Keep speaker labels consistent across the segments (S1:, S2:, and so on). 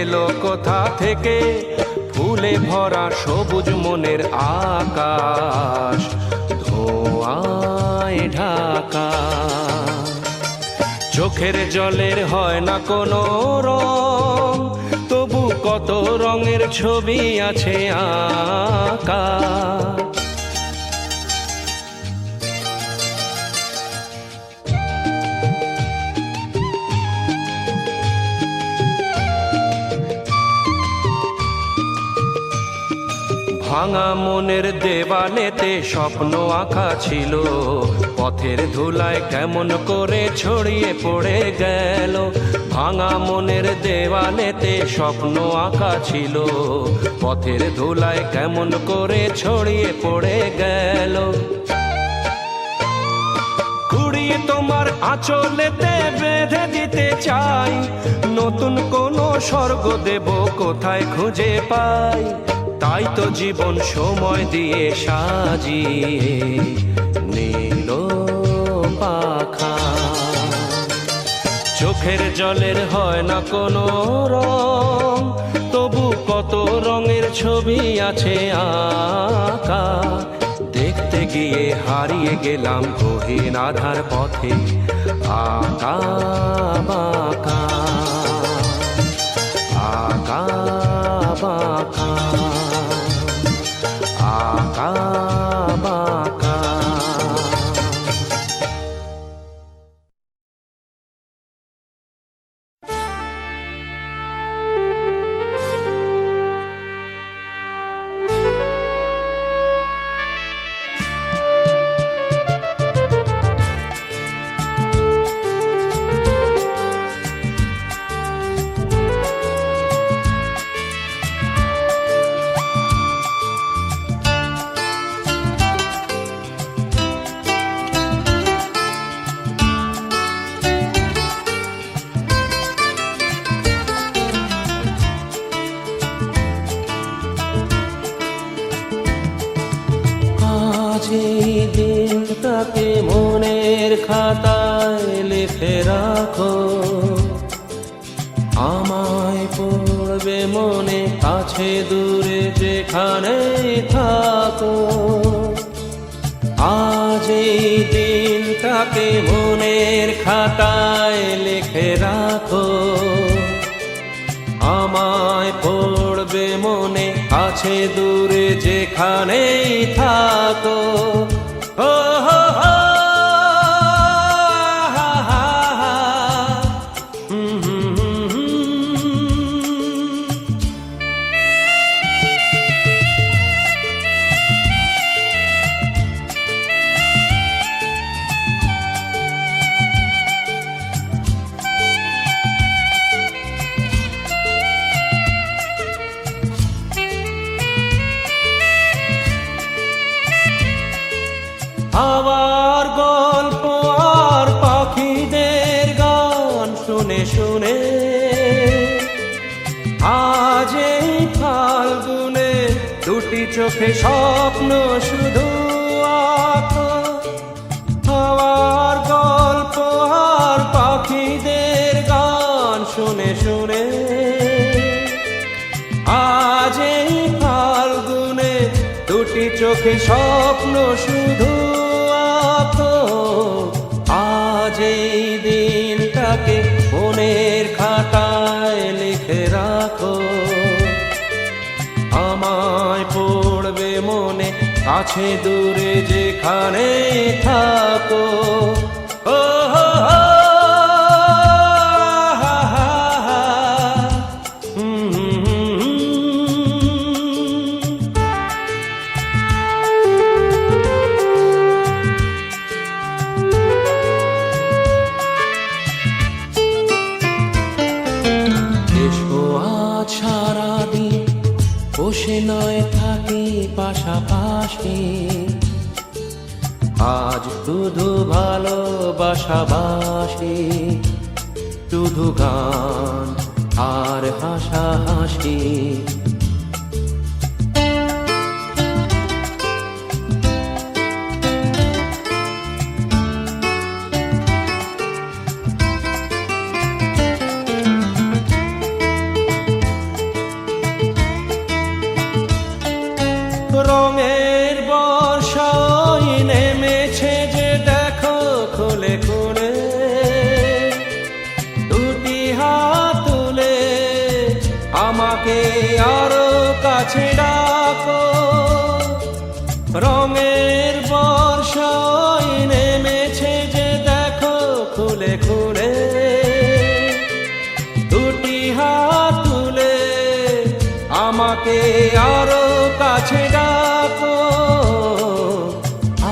S1: এলো কোথা থেকে, ফুলে ভরা সবুজ মনের আকাশ ধোঁয়ায় ঢাকা। চোখের জলের হয় না কোনো রং, তবু কত রঙের ছবি আছে আঁকা। ভাঙা মনের দেওয়ালেতে স্বপ্ন আঁকা ছিল, পথের ধুলায় কেমন করে ছড়িয়ে পড়ে গেল। ভাঙা মনের দেওয়ালেতে স্বপ্ন আঁকা ছিল, পথের ধুলায় কেমন করে ছড়িয়ে পড়ে গেল। কুড়িয়ে তোমার আঁচলেতে বেঁধে দিতে চাই, নতুন কোন স্বর্গ দেব কোথায় খুঁজে পাই। তাই তো জীবন সময় দিয়ে সাজিয়ে নীল পাখা। চোখের জলের হয় না কোনো রং, তবু কত রঙের ছবি আছে আঁকা। দেখতে গিয়ে হারিয়ে গেলাম গহীন আধার পথে আঁকা বাঁকা, আঁকা বাঁকা, আঁকা বাঁকা। দিনটাকে মনের খাতায় লিখে রাখো, আমায় পড়বে মনে কাছে দূরে যেখানে থাকো। আজ এই দিনটাকে মনের খাতায় লিখে রাখো, আমায় পড়বে মনে কাছে দূরে যেখানেই থাকো। ও হো হো, হা হা হা, হাওয়ার গল্প আর পাখিদের গান শুনে শুনে আজ এই ফাল্গুনে দুটি চোখে স্বপ্ন শুধু আঁকো। হাওয়ার গল্প আর পাখিদের গান শুনে শুনে আজ এই ফাল্গুনে দুটি চোখে স্বপ্ন শুধু আঁকো। আজ এই দিনটাকে মনের খাতায় লিখে রাখো, আমায় পড়বে মনে কাছে দূরে যেখানে থাকো। ও হো হো, হা হা হা, সারাদিন বসে নয় থাকি পাশাপাশি, আজ শুধু ভালোবাসাবাসি, শুধু গান আর হাসাহাসি। আমাকে আরো কাছে ডাকো, রঙের বর্ষায় নেমেছে যে দেখো খুলে খুলে, দুটি হাত তুলে আমাকে আরো কাছে ডাকো।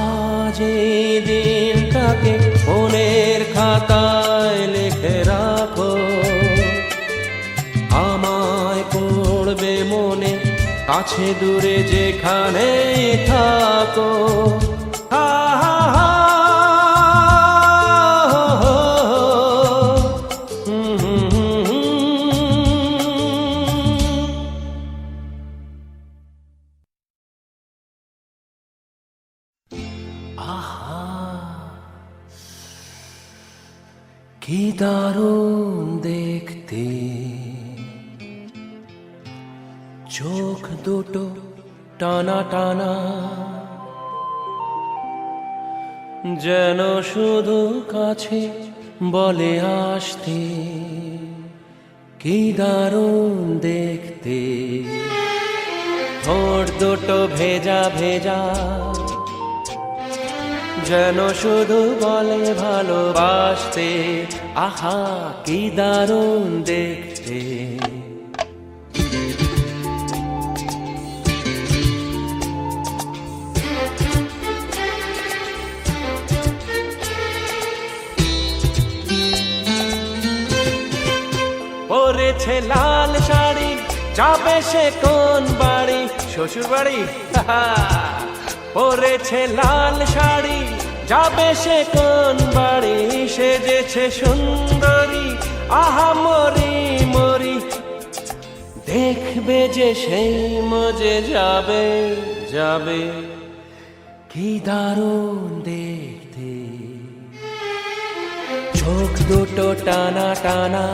S1: আজ এই দিনটাকে মনের খাতায় লিখে রাখো, আমায় পড়বে মনে কাছে দূরে যেখানে থাকো। হা হা হা কি দারুণ দেখতে, চোখ দুটো টানা টানা, যেন শুধু কাছে বলে আসতে। কি দারুণ দেখতে, ঠোঁট দুটো ভেজা ভেজা, যেন শুধু বলে ভালোবাসতে। আহা কি দারুণ দেখতে। পরেছে লাল শাড়ি, যাবে সে কোন বাড়ি? শ্বশুর বাড়ি। পরেছে লাল শাড়ি, যাবে সে কোন বাড়ি? সেজেছে সুন্দরী, আহা মরি মরি, দেখবে যে সেই মজে যাবে যাবে। কি দারুণ দেখতে, চোখ দুটো টানা টানা,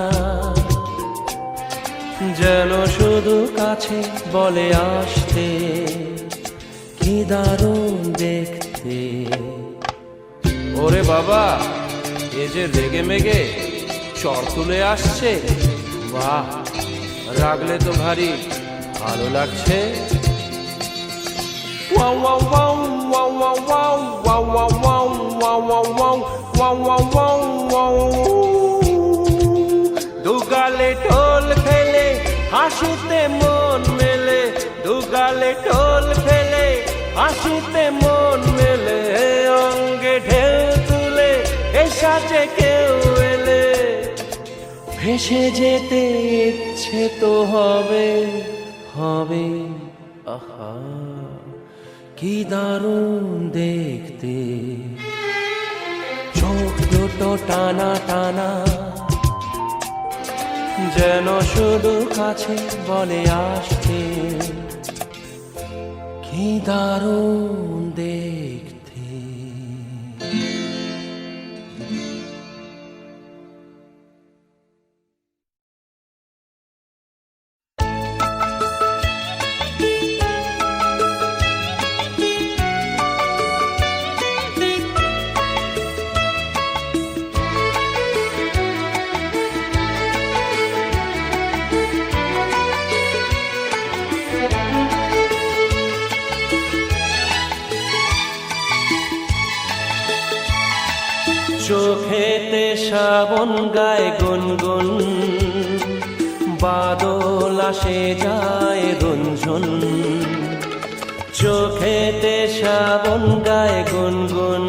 S1: যেন শুধু কাছে বলে আসতে। কি দারুণ দেখতে। ওরে বাবা, এ যে রেগে মেগে চর তুলে আসছে, বাহ, রাগলে তো ভারী ভালো লাগছে। Wow wow wow wow wow wow wow wow wow wow wow wow wow wow. দুগালে ঢোল খেলে হাসিতে মন মেলে, দুগালে ঢোল খেলে হাসিতে মন মেলে, অঙ্গে ঢেউ তুলে এ সাজে কেউ এলে। ভেসে যেতে ইচ্ছে তো হবে হবে, আহা কি দারুণ দেখতে। চোখ দুটো টানা টানা, যেন শুধু কাছে বলে আসতে। কি দারুণ দেখতে। চোখেতে শ্রাবণ গায় গুনগুন, বাদল আসে যায় রঞ্জন। চোখেতে শ্রাবণ গায় গুনগুন,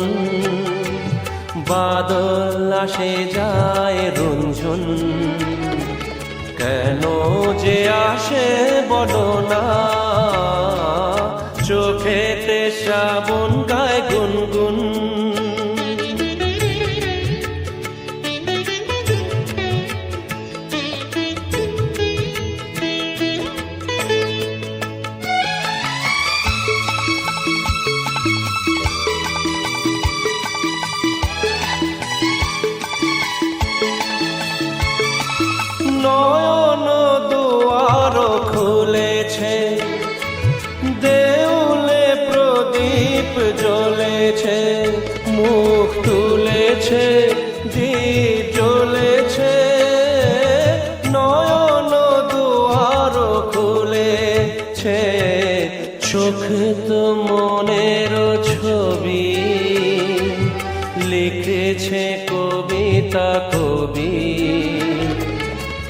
S1: বাদল আসে যায় রঞ্জন। কেন যে আসে বলো না, চোখেতে শ্রাবণ গায় গুনগুন। নয়ন দুয়ার খুলেছে, দেউলে প্রদীপ জ্বলেছে, মুখ তুলেছে দীপ জ্বলেছে। নয়ন দুয়ার চোখ তো মনের ছবি লিখেছে কবিতা কবি,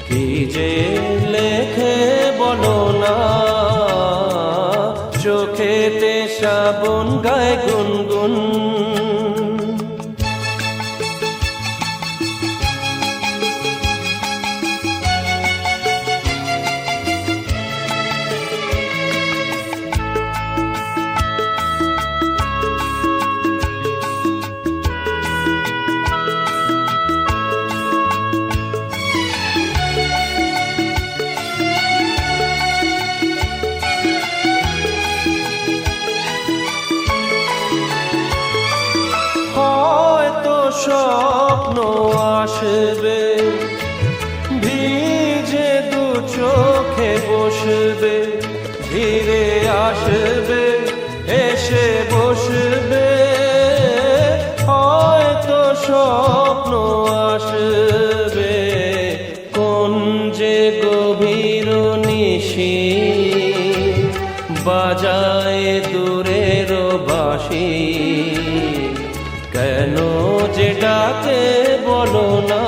S1: কি যে লেখে বলো না, চোখেতে শ্রাবণ গায় গুনগুন। স্বপ্ন আসবে ভিজে দু চোখে বসবে, ধীরে আসবে এসে বসবে, হয়তো স্বপ্ন আসবে কোন যে গভীর নিশি বাজায় দূরের বাঁশি, কেন যে ডাকে বলো না,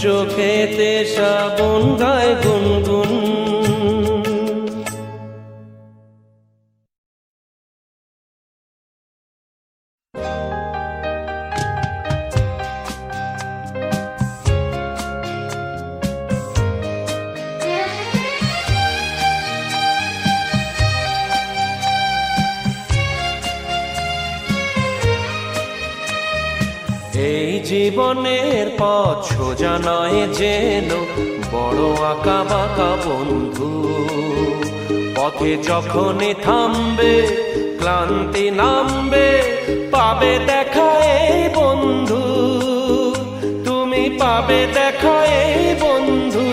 S1: চোখেতে শ্রাবণ গায় গুনগুন। এই জীবনের পথ সোজা নয় যেন বড় আঁকা বাঁকা বন্ধু, পথে যখনই থামবে ক্লান্তি নামবে, পাবে দেখা এই বন্ধু, তুমি পাবে দেখা এই বন্ধু।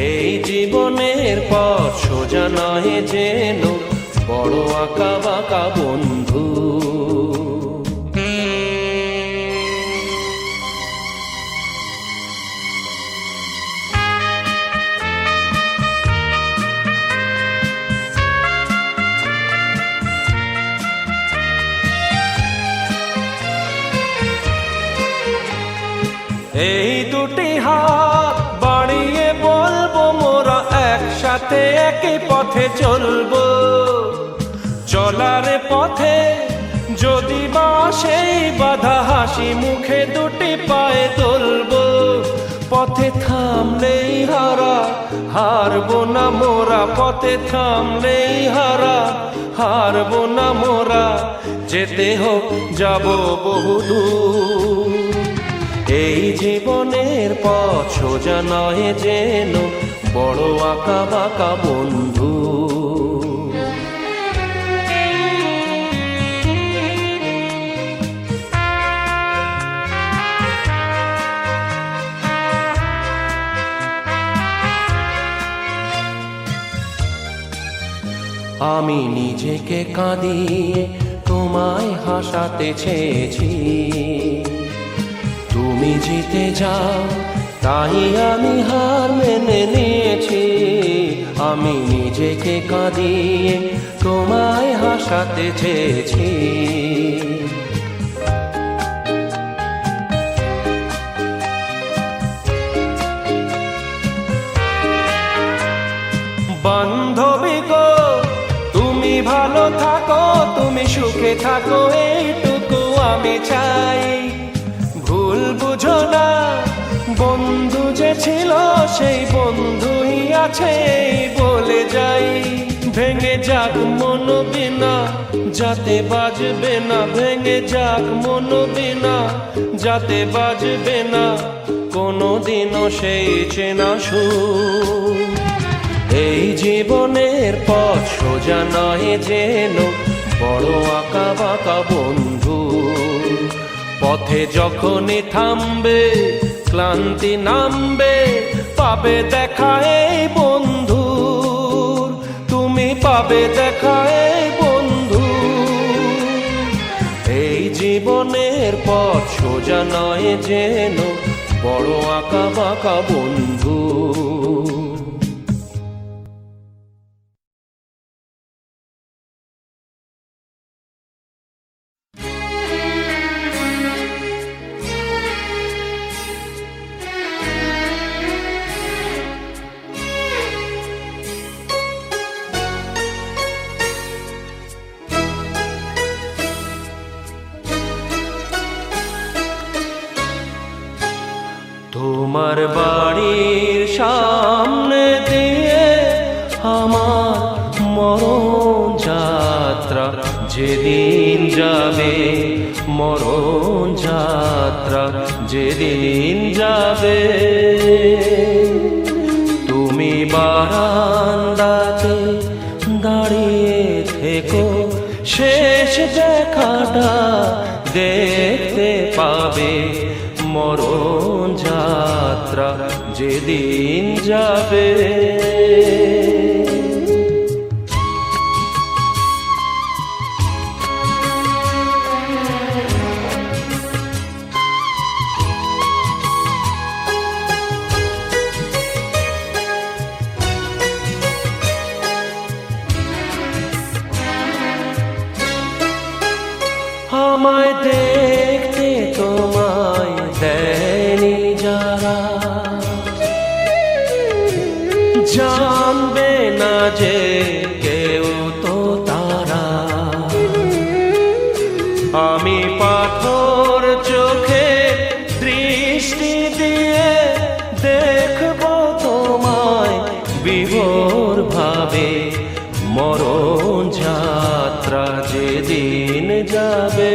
S1: এই জীবনের পথ সোজা নয় যেন বড় আঁকা বাঁকা বন্ধু। এই দুটি হাত বাড়িয়ে বলবো মোরা একসাথে একই পথে চলবো, চলার পথে যদি বা সেই বাধা হাসি মুখে দুটি পায়ে তুলবো, পথে থামলেই হারা হারবো না মোরা, পথে থামলেই হারা হারবো না মোরা, যেতে হোক যাবো বহুদূর। এই জীবনের পথ সোজা নয় যেন বড় আঁকা বাঁকা বন্ধু। আমি নিজেকে কাঁদিয়ে তোমায় হাসাতে চেয়েছি, তুমি জিতে যাও তাই আমি হার মেনে নিয়েছি। আমি নিজেকে কাঁদিয়ে তোমায় হাসাতে চেয়েছি, বান্ধবী গো তুমি ভালো থাকো, তুমি সুখে থাকো, এইটুকু আমি চাই। ভুল বুঝো না বন্ধু যে ছিল সেই বন্ধুই আছে বলে যাই। ভেঙে যাক মন বিনা যাতে বাজবে না, ভেঙে যাক মন বিনা যাতে বাজবে না কোনোদিনও সেই চেনা সুর। এই জীবনের পথ সোজা নয় যেন বড় আঁকা বাঁকা বন্ধু, পথে যখনই থামবে ক্লান্তি নামবে, পাবে দেখা এই বন্ধু, তুমি পাবে দেখা এই বন্ধু। এই জীবনের পথ সোজা নয় যেন বড় আঁকা বাঁকা বন্ধু। বাড়ির সামনে দিয়ে আমার মরণ যাত্রা যেদিন যাবে, মরণ যাত্রা যেদিন যাবে, তুমি বারান্দাতে দাঁড়িয়ে থেকো, শেষ দেখাটা দেখতে পাবে, মরণ যাত্রা যেদিন যাবে। আমায় দেখতে তোমায় দেয়নি যারা, জানবে না যে কেউ তো তারা। আমি পাথর চোখে দৃষ্টি দিয়ে দেখব তোমায় বিভোর ভাবে, মরণ যাত্রা যেদিন যাবে।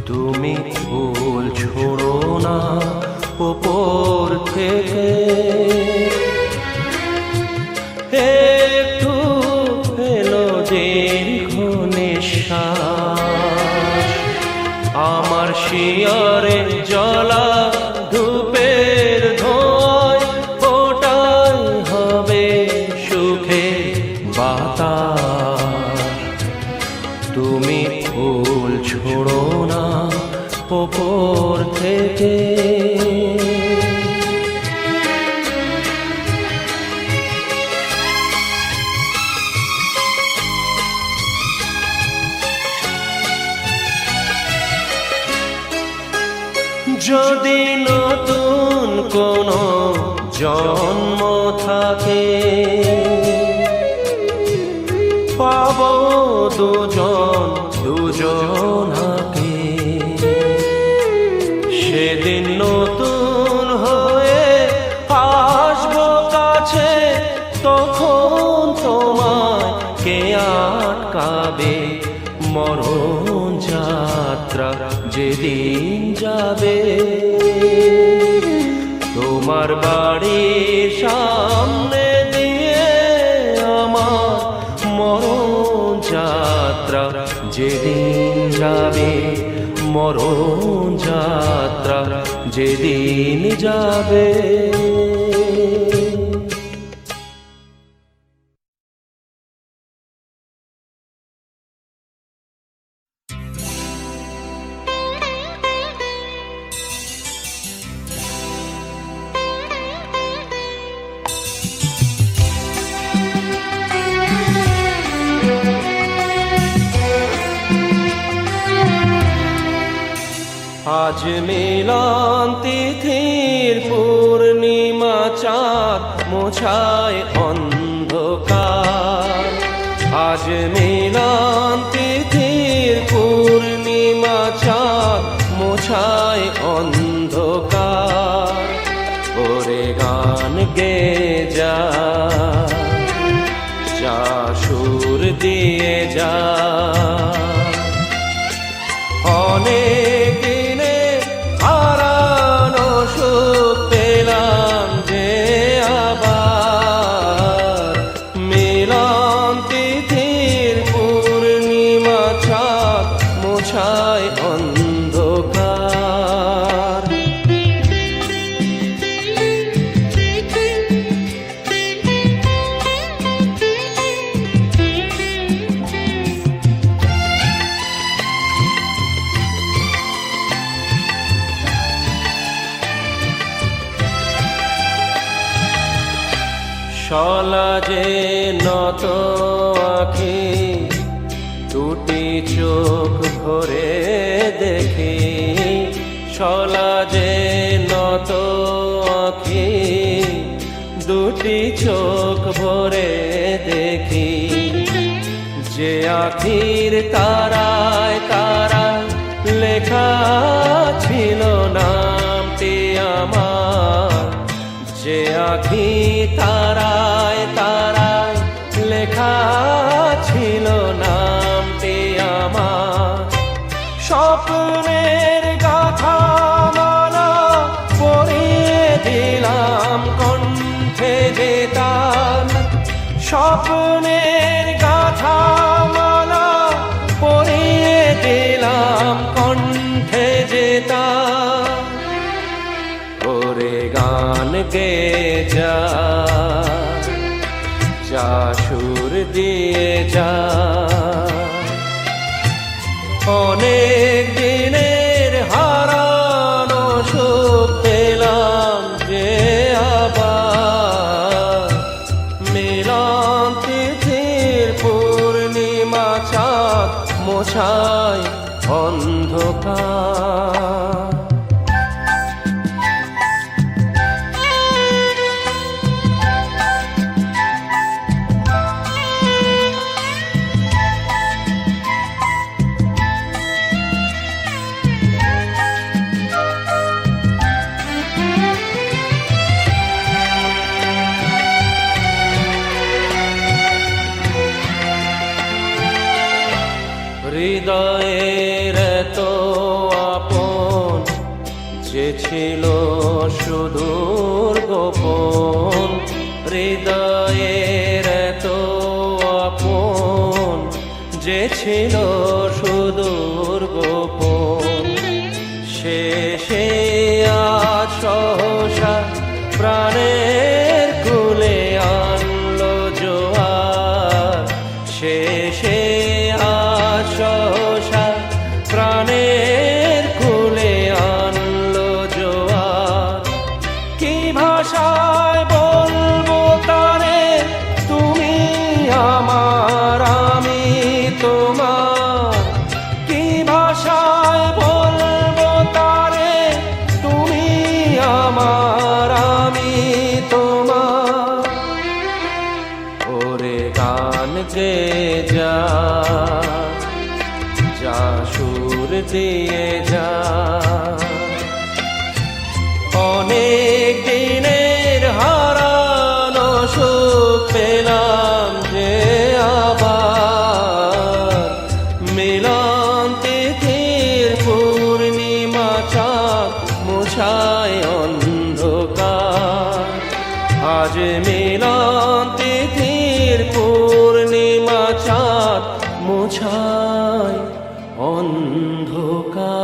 S1: তুমি ফুল ছোড়ো না উপর থেকে, একটু এলো দীর্ঘ নিঃশ্বাস, আমার শিয়রে জ্বলা ধূপের ধোঁয়ায় ওটাই হবে সুখে বাতাস। তুমি ফুল ছোড়ো না উপর থেকে, যদি নতুন কোনো জন্ম থাকে, পাবো দুজন দুজনাকে, সেদিন নতুন হয়ে আসবো কাছে, তখন তোমায় কে আটকাবে, মরণ যাত্রা যেদিন যাবে। তোমার বাড়ির সামনে দিয়ে আমার মরণ যাত্রা যেদিন যাবে, মরণ যাত্রা যেদিন যাবে। আজ মিলন তিথির পূর্ণিমা চাঁদ মোছায় অন্ধকার, আজ মিলন তিথির পূর্ণিমা চাঁদ মোছায় অন্ধকার। ওরে গান গে যা, যা সুর দিয়ে যা, অনেক সুখ পেলাম যে আবার, মিলন তিথির পূর্ণিমা চাঁদ মোছায় অন্ধকার। শলা যে নত আখি দুটি চোখ ভরে দেখি শলা যে নত আঁখি, দুটি চোখ ভরে দেখি যে আখির তারায় তারায় লেখা ছিল নামটি আমার, যে আখি তারায় তারায় লেখা ছিল নামটি আমার। স্বপ্নের গাথা মালা পরিয়ে দিলাম কণ্ঠে যে তার, স্বপ্নের গাথা মালা পরিয়ে দিলাম কণ্ঠে যে তার। ওরে গান গে যা, যা সুর দিয়ে যা, অনেক দিনের হারানো সুখ পেলাম যে আবার। মিলন তিথির পূর্ণিমা চাঁদ মোছায় অন্ধকার। হৃদয়ের তো আপন যে ছিল সুদূর গোপন, হৃদয়ের তো আপন যে ছিল সুদূর গোপন, শেষে আজ সহসা প্রাণের কুলে আনলো জোয়ার। শেষে সহসা প্রাণের কুলে আনলো জোয়ার। কি ভাষায় বলবো তারে তুমি আমার আমি তোমার, কি ভাষায় বলবো তারে তুমি আমার আমি তোমার। ওরে গান গে যা, যা সুর দিয়ে যা, অনেক দিনের হারানো সুখ পেলাম যে আবার। মিলন তিথির পূর্ণিমা চাঁদ মোছায় অন্ধকার। আজ মিলন তিথির পূর্ণিমা চাঁদ মোছায় অন্ধকার।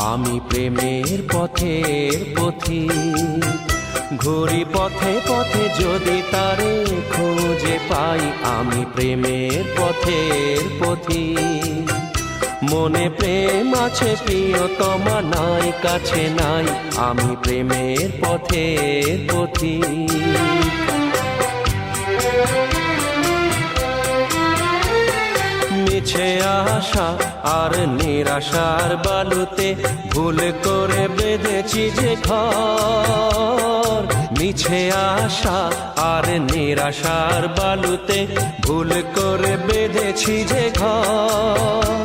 S1: আমি প্রেমের পথের পথিক, ঘুরি পথে পথে যদি তারে খুঁজে পাই। আমি প্রেমের পথের পথিক, মনে প্রেম আছে প্রিয়তমা নাই কাছে নাই। আমি প্রেমের পথের পথিক। মিছে আশা আর নিরাশার বালুতে ভুল করে বেঁধেছি যে ঘর। মিছে আশা আর নিরাশার বালুতে ভুল করে বেঁধেছি যে ঘর।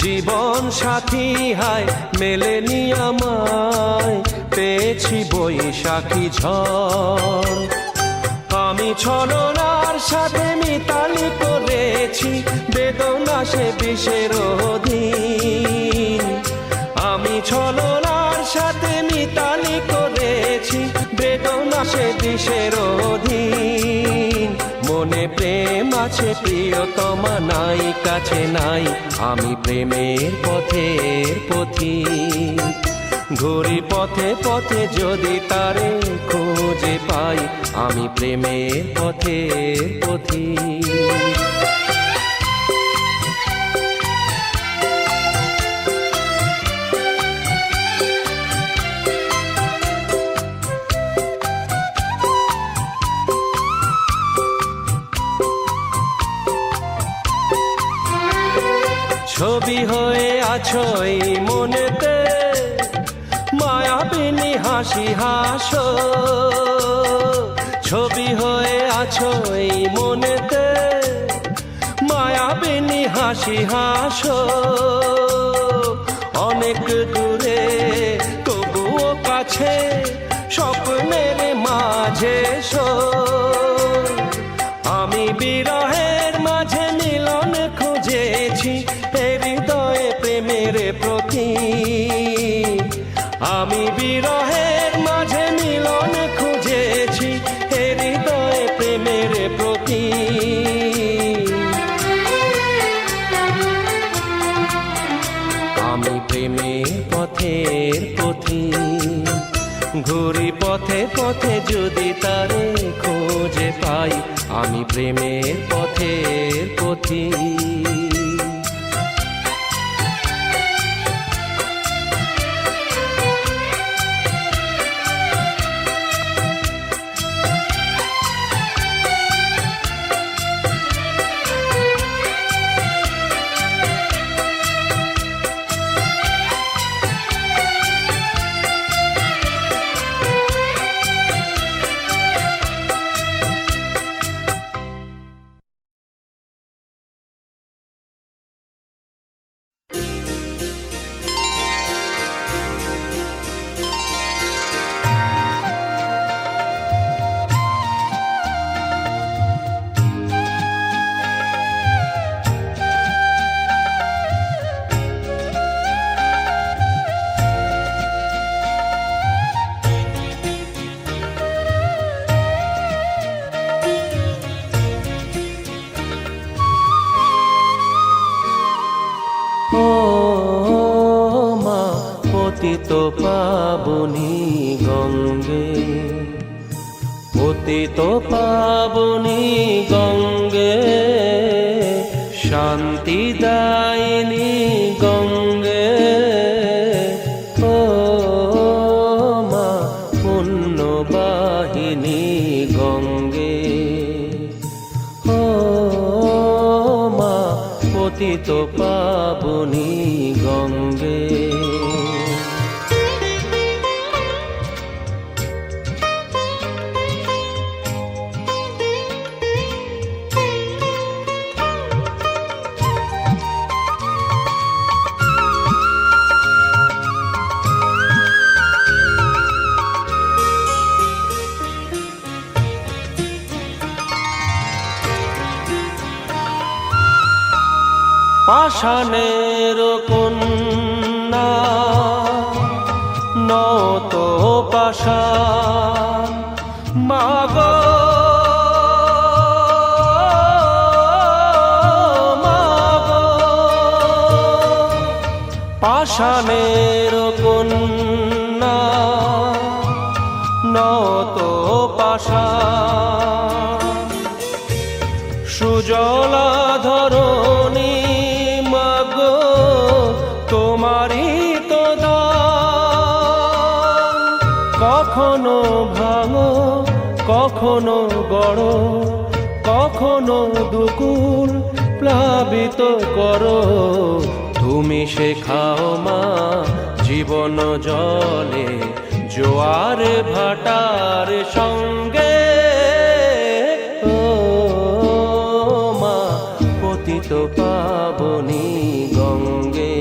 S1: জীবন সাথী হায় মেলেনি আমায়, পেয়েছি বৈশাখী ঝড়। আমি ছলনার সাথে মিতালি করেছি বেদনা সে বিষের অধীন। আমি ছলনার সাথে মিতালি করেছি বেদনা সে বিষের অধীন। মনে প্রেম আছে প্রিয়তমা নাই কাছে নাই। আমি প্রেমের পথের পথিক, ঘুরি পথে পথে যদি তারে খুঁজে পাই। আমি প্রেমের পথের পথিক। ছবি হয়ে আছো এই মনেতে, মায়াবিনী হাসি হাসো। ছবি হয়ে আছো এই মনেতে, মায়াবিনী হাসি হাসো। অনেক দূরে তবুও কাছে, স্বপ্নের মাঝে এসো। আমি বিরহের মাঝে মিলন খুঁজেছি হৃদয়ে প্রেমের প্রতীক। আমি বিরহের মাঝে মিলন খুঁজেছি হৃদয়ে প্রেমের প্রতীক। আমি প্রেমের পথের পথিক, ঘুরি পথে পথে যদি তারে খুঁজে পাই। আমি প্রেমের পথের পথিক। পতিত পাবনী গঙ্গে, পতিত পাবনী গঙ্গে, শান্তি দায়িনী গঙ্গে। ও মা পুণ্যবাহিনী গঙ্গে, ও মা পতিত পাবনী গঙ্গে। পাষাণের কন্যা নত পাষাণ, মাগো মাগো পাষাণের কন্যা নত পাষাণ, সুজলা ধরণী মাগো তোমারই তো দান। কখনো ভাঙো কখনো গড়, কখনো দুকুল প্লাবিত করো, তুমি শেখাও মা জীবন জলে জোয়ার ভাটার সঙ্গে। ও মা পতিত পাবনী গঙ্গে,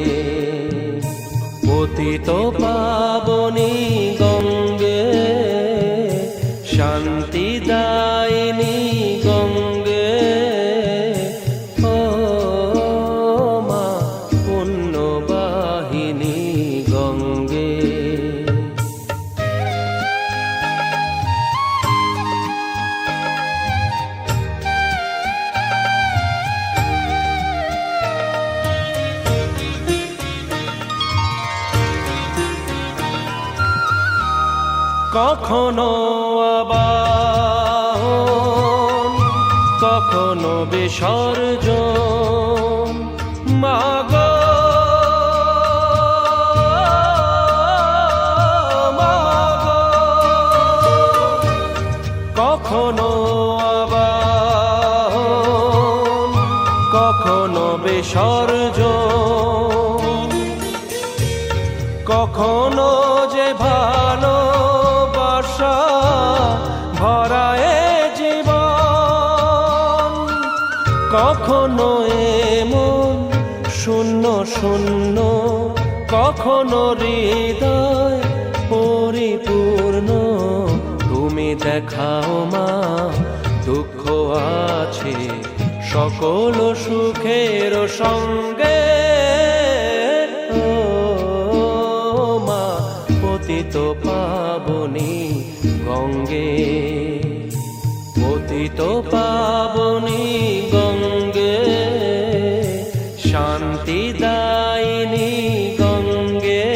S1: পতিত পাবনী গঙ্গে, শান্তি দায়িনী গঙ্গে। ও মা পুণ্যবাহিনী গঙ্গে। কখনো আবাহন কখনো বিসর্জন, মাগো মাগো। কখনো আবাহন কখনো বিসর্জন, কখনো যে ভালোবাসা ভরায় জীবন, কখনো এমন শূন্য শূন্য, কখনো হৃদয় পরিপূর্ণ। তুমি দেখাও মা দুঃখ আছে সকল সুখের সঙ্গে। ও মা পতিত পাবনী গঙ্গে, পতিত পাবনী গঙ্গে, শান্তি দায়িনী গঙ্গে।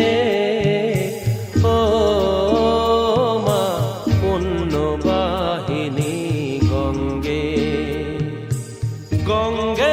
S1: ও মা পুণ্যবাহিনী গঙ্গে, গঙ্গে।